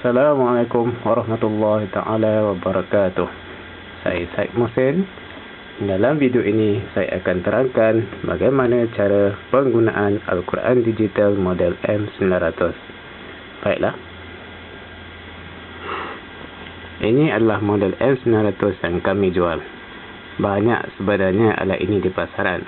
Assalamualaikum warahmatullahi ta'ala wabarakatuh. Saya Syed Mohsin. Dalam video ini saya akan terangkan bagaimana cara penggunaan Al-Quran Digital model M900. Baiklah. Ini adalah model M900 yang kami jual. Banyak sebenarnya alat ini di pasaran,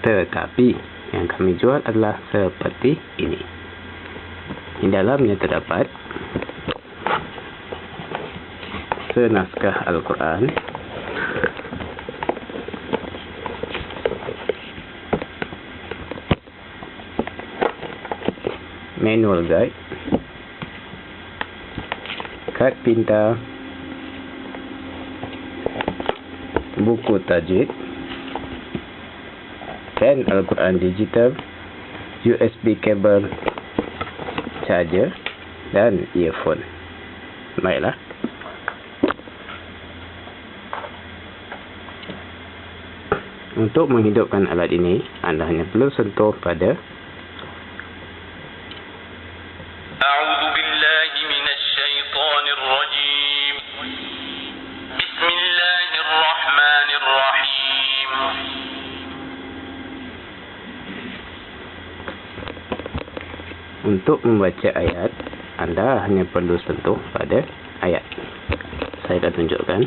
tetapi yang kami jual adalah seperti ini. Di dalamnya terdapat senaskah Al-Quran, manual guide, kad pintar, buku tajwid, pen Al-Quran digital, USB kabel, charger dan earphone. Baiklah. Untuk menghidupkan alat ini, anda hanya perlu sentuh pada A'udzu billahi minasy syaithanir rajim. Bismillahirrahmanirrahim. Untuk membaca ayat, anda hanya perlu sentuh pada ayat. Saya akan tunjukkan.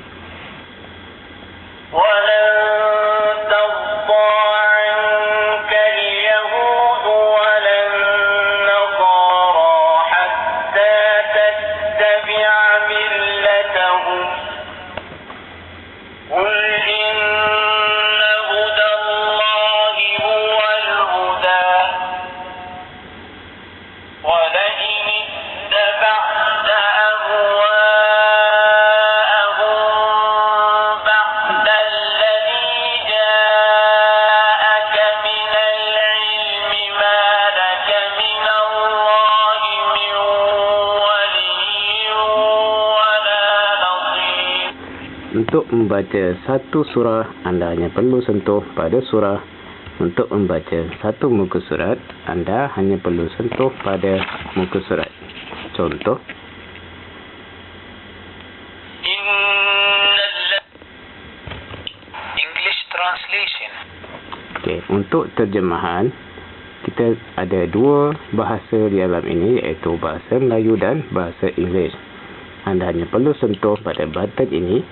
Untuk membaca satu surah, anda hanya perlu sentuh pada surah. Untuk membaca satu muka surat, anda hanya perlu sentuh pada muka surat. Contoh, English translation. Okey, untuk terjemahan, kita ada dua bahasa di dalam ini, iaitu bahasa Melayu dan bahasa Inggeris. Anda hanya perlu sentuh pada button ini.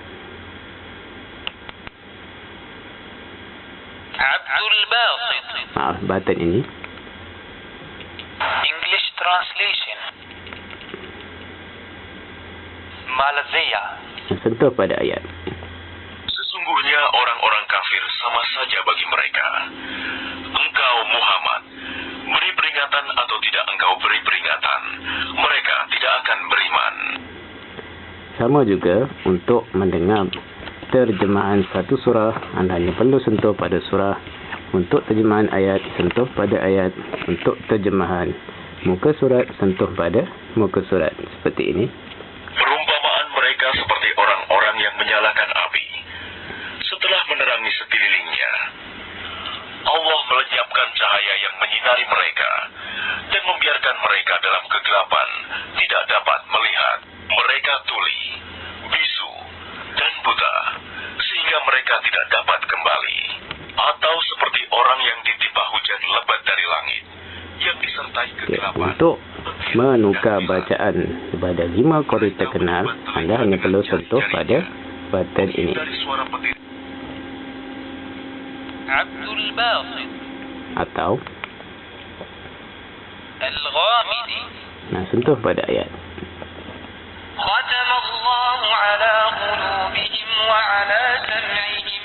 Button ini. English translation. Malaysia. Sentuh pada ayat. Sesungguhnya orang-orang kafir sama saja bagi mereka. Engkau Muhammad, beri peringatan atau tidak engkau beri peringatan, mereka tidak akan beriman. Sama juga untuk mendengar terjemahan satu surah, anda hanya perlu sentuh pada surah. Untuk terjemahan ayat, sentuh pada ayat. Untuk terjemahan muka surat, sentuh pada muka surat. Seperti ini. Perumpamaan mereka seperti orang-orang yang menyalakan api. Setelah menerangi sekelilingnya, Allah melenyapkan cahaya yang menyinari mereka dan membiarkan mereka dalam kegelapan, tidak dapat melihat. Mereka tuli, bisu, dan buta, sehingga mereka tidak dapat kembali. Atau seperti orang yang ditimpa hujan lebat dari langit, yang disertai kegelapan. Untuk menukar bacaan kepada 5 kori terkenal, anda hanya perlu sentuh pada button ini. Abdul Basit. Atau Al-Ghamidi. sentuh pada ayat. Khatamallahu ala qulubihim wa ala sam'ihim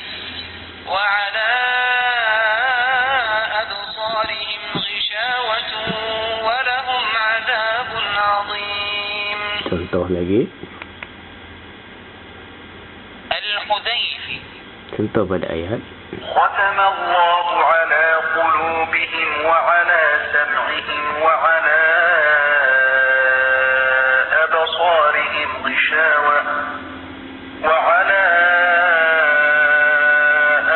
wa ala absarihim ghishawatun wa lahum 'adzabun 'adzim. Contoh lagi. Al-Hudayfi. Sentuh pada ayat. Khatamallahu ala qulubihim wa ala sam'ihim wa ala absarihim ghishawah wa ala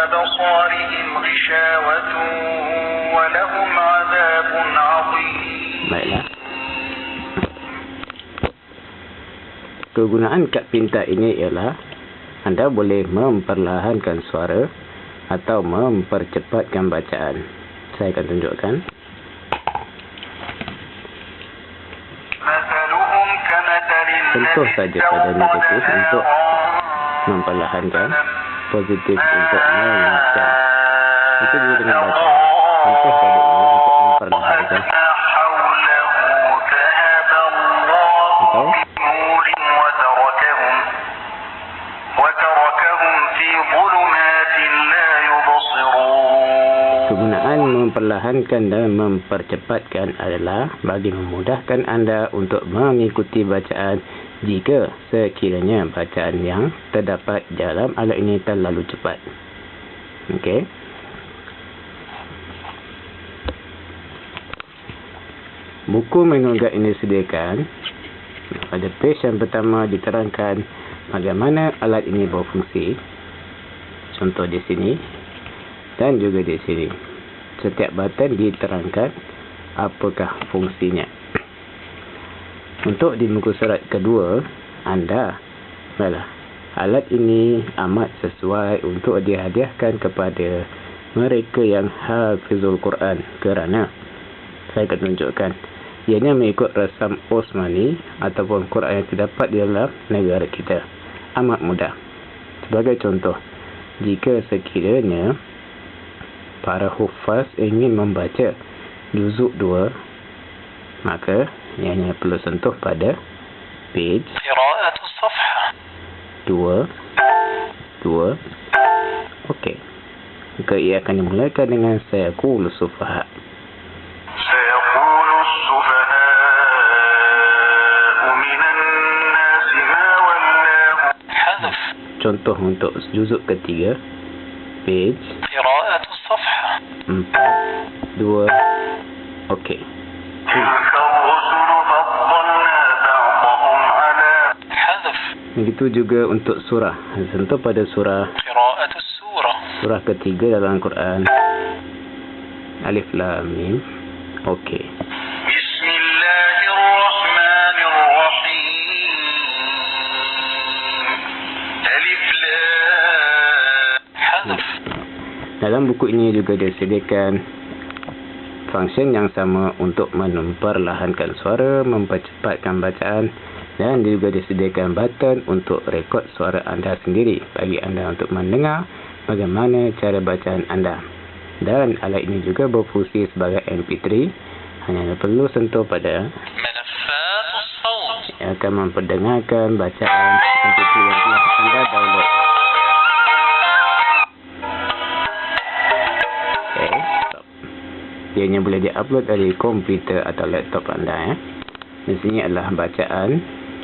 absarihim ghishawatun wa lahum 'adzabun 'adzim. Baiklah. kegunaan kad pintar ini ialah anda boleh memperlahankan suara atau mempercepatkan bacaan. Saya akan tunjukkan. مثلهم كمثل Contoh الذي saja pada negatif استوقد untuk نارا memperlahankan, positif untuk mengingatkan. Itu juga dengan baca. Contoh pada ini untuk memperlahankan. حوله ذهب الله بنورهم وتركهم في ظلمات لا يبصرون. Kegunaan memperlahankan dan mempercepatkan adalah bagi memudahkan anda untuk mengikuti bacaan jika sekiranya bacaan yang terdapat dalam alat ini terlalu cepat. Okey. Buku manual guide ini disediakan. Pada page yang pertama diterangkan bagaimana alat ini berfungsi. Contoh di sini dan juga di sini. Setiap button diterangkan apakah fungsinya. Untuk di muka surat kedua, alat ini amat sesuai untuk dihadiahkan kepada mereka yang hafizul Quran kerana saya akan tunjukkan ianya mengikut rasam Osmani ataupun Quran yang terdapat di dalam negara kita. Amat mudah. Sebagai contoh, jika sekiranya para hufaz ingin membaca juzuk 2, maka ianya perlu sentuh pada page قراءة الصفحة 2. Okey. Maka ia akan dimulakan dengan sayaqulu sufaha. سيقول السفهاء من الناس ما ولاهم حذف Contoh untuk juzuk ketiga, page قراءة الصفحة 4, 2. Okey. تلك الرسل فضلنا بعضهم على حذف Begitu juga untuk surah. Sentuh pada surah. قراءة السورة Surah ketiga dalam Al-Quran. Alif Lam Mim. Okey. بسم الله الرحمن الرحيم ألف لام حذف Dalam buku ini juga disediakan function yang sama untuk memperlahankan suara, mempercepatkan bacaan, dan juga disediakan button untuk rekod suara anda sendiri bagi anda untuk mendengar bagaimana cara bacaan anda. Dan alat ini juga berfungsi sebagai MP3. Hanya perlu sentuh pada ملفات الصوت yang akan memperdengarkan bacaan MP3 yang telah anda download. Okey, stop. Ianya boleh diupload dari komputer atau laptop anda. Di sini adalah bacaan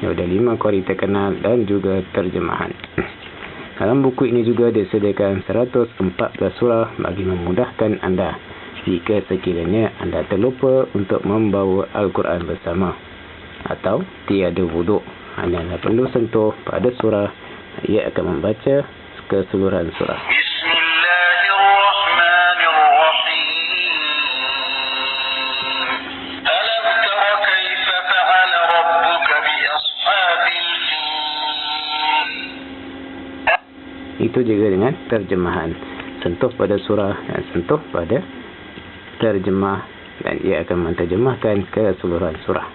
yang ada 5 kualiti terkenal dan juga terjemahan. Dalam buku ini juga disediakan 114 surah bagi memudahkan anda jika sekiranya anda terlupa untuk membawa Al-Quran bersama atau tiada wuduk. Hanya perlu sentuh pada surah, ia akan membaca keseluruhan surah. بسم الله الرحمن الرحيم ألم تر كيف فعل ربك بأصحاب الفيل Itu juga dengan terjemahan. Sentuh pada surah dan sentuh pada terjemah dan ia akan menterjemahkan keseluruhan surah.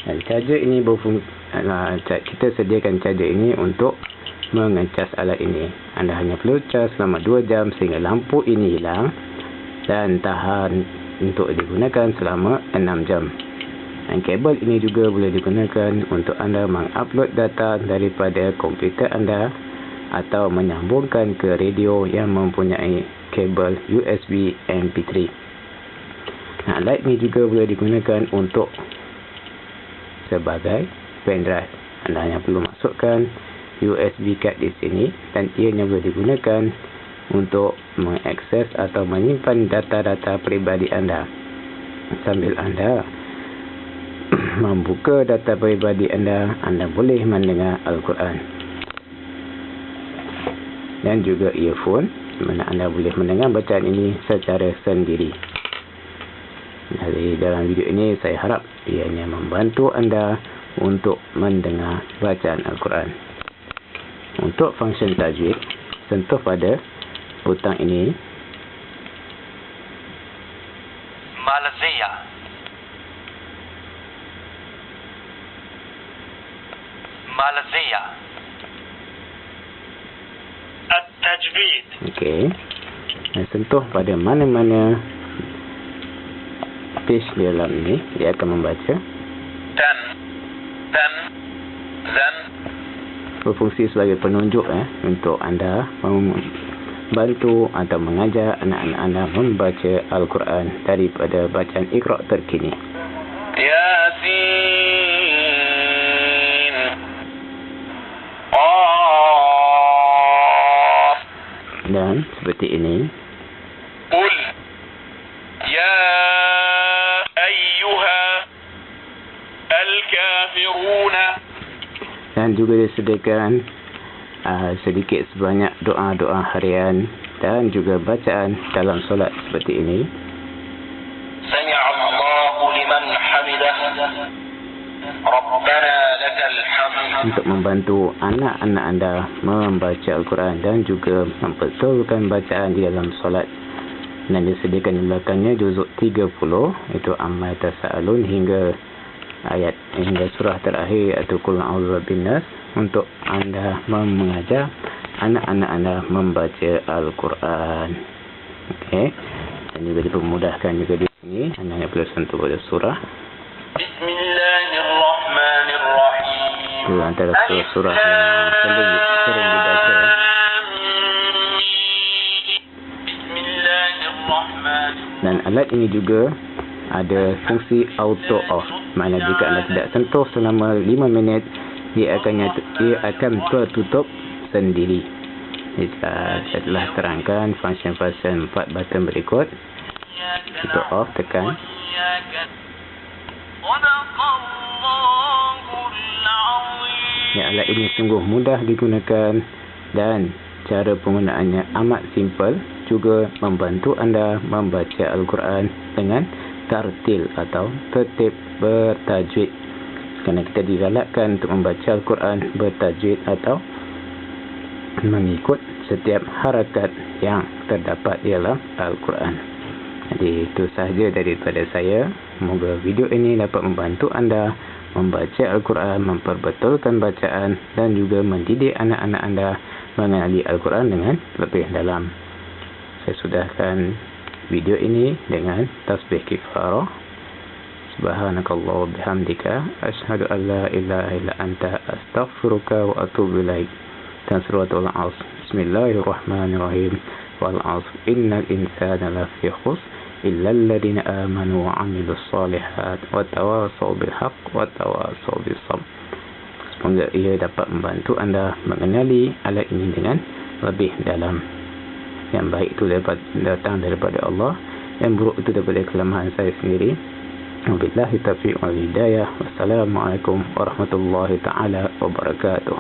Dan charger ini kita sediakan charger ini untuk mengecas alat ini. Anda hanya perlu cas selama 2 jam sehingga lampu ini hilang dan tahan untuk digunakan selama 6 jam. Dan kabel ini juga boleh digunakan untuk anda mengupload data daripada komputer anda atau menyambungkan ke radio yang mempunyai kabel USB MP3. Nah, alat ini juga boleh digunakan untuk sebagai pendrive. Anda hanya perlu masukkan USB card di sini dan ianya boleh digunakan untuk mengakses atau menyimpan data-data peribadi anda. Sambil anda membuka data peribadi anda boleh mendengar Al-Quran. Dan juga earphone di mana anda boleh mendengar bacaan ini secara sendiri. Jadi dalam video ini saya harap ianya membantu anda untuk mendengar bacaan Al-Quran. Untuk function tajwid, sentuh pada butang ini. Malaysia. Malaysia. At-tajwid. Okey. Dan sentuh pada mana-mana page di dalam ini, dia akan membaca. Dan zan. Berfungsi sebagai penunjuk untuk anda membantu atau mengajar anak-anak anda membaca Al-Quran daripada bacaan Iqra terkini. Yasin. Qaf. Dan seperti ini. Qul ya ayyuha al-kafiruna. Dan juga disediakan sedikit sebanyak doa-doa harian dan juga bacaan dalam solat seperti ini. Sami'allahu liman hamidah. Rabbana lakal hamd. Untuk membantu anak-anak anda membaca Al-Quran dan juga membetulkan bacaan di dalam solat. Dan disediakan di belakangnya juzuk 30, itu Amma Tasa'alun hingga ayat hingga surah terakhir atau Qul a'udzu binnas, untuk anda mengajar anak-anak anda membaca Al-Quran. Okey. Dan juga dipermudahkan juga di sini anda hanya perlu sentuh pada surah. Bismillahirrahmanirrahim. Itu antara surah yang sering dibaca. Bismillahirrahmanirrahim. Dan alat ini juga ada fungsi auto off. Maknanya jika anda tidak sentuh selama 5 minit, dia akan tertutup sendiri. Saya telah terangkan function-function 4 button berikut. Untuk off, tekan. Ya, alat ini sungguh mudah digunakan dan cara penggunaannya amat simple, juga membantu anda membaca Al-Quran dengan tartil atau tertib bertajwid. Kerana kita digalakkan untuk membaca Al-Quran bertajwid atau mengikut setiap harakat yang terdapat di dalam Al-Quran. Jadi itu sahaja daripada saya. Semoga video ini dapat membantu anda membaca Al-Quran, memperbetulkan bacaan dan juga mendidik anak-anak anda mengenali Al-Quran dengan lebih dalam. Saya sudahkan video ini dengan tasbih kifarah. Subhanakallah bihamdika asyhadu an la ilaha illa anta astaghfiruka wa atubu ilaik. Dan suratul Asr. Bismillahirrahmanirrahim. Wal 'asr innal insana lafi khusr illa alladhina amanu wa 'amilus solihat wa tawassaw bil haqq wa tawassaw bis sabr. Semoga ia dapat membantu anda mengenali alat ini dengan lebih dalam. Yang baik itu datang daripada Allah, yang buruk itu daripada kelemahan saya sendiri. Wabillahi taufiq wal hidayah. Wassalamualaikum warahmatullahi taala wabarakatuh.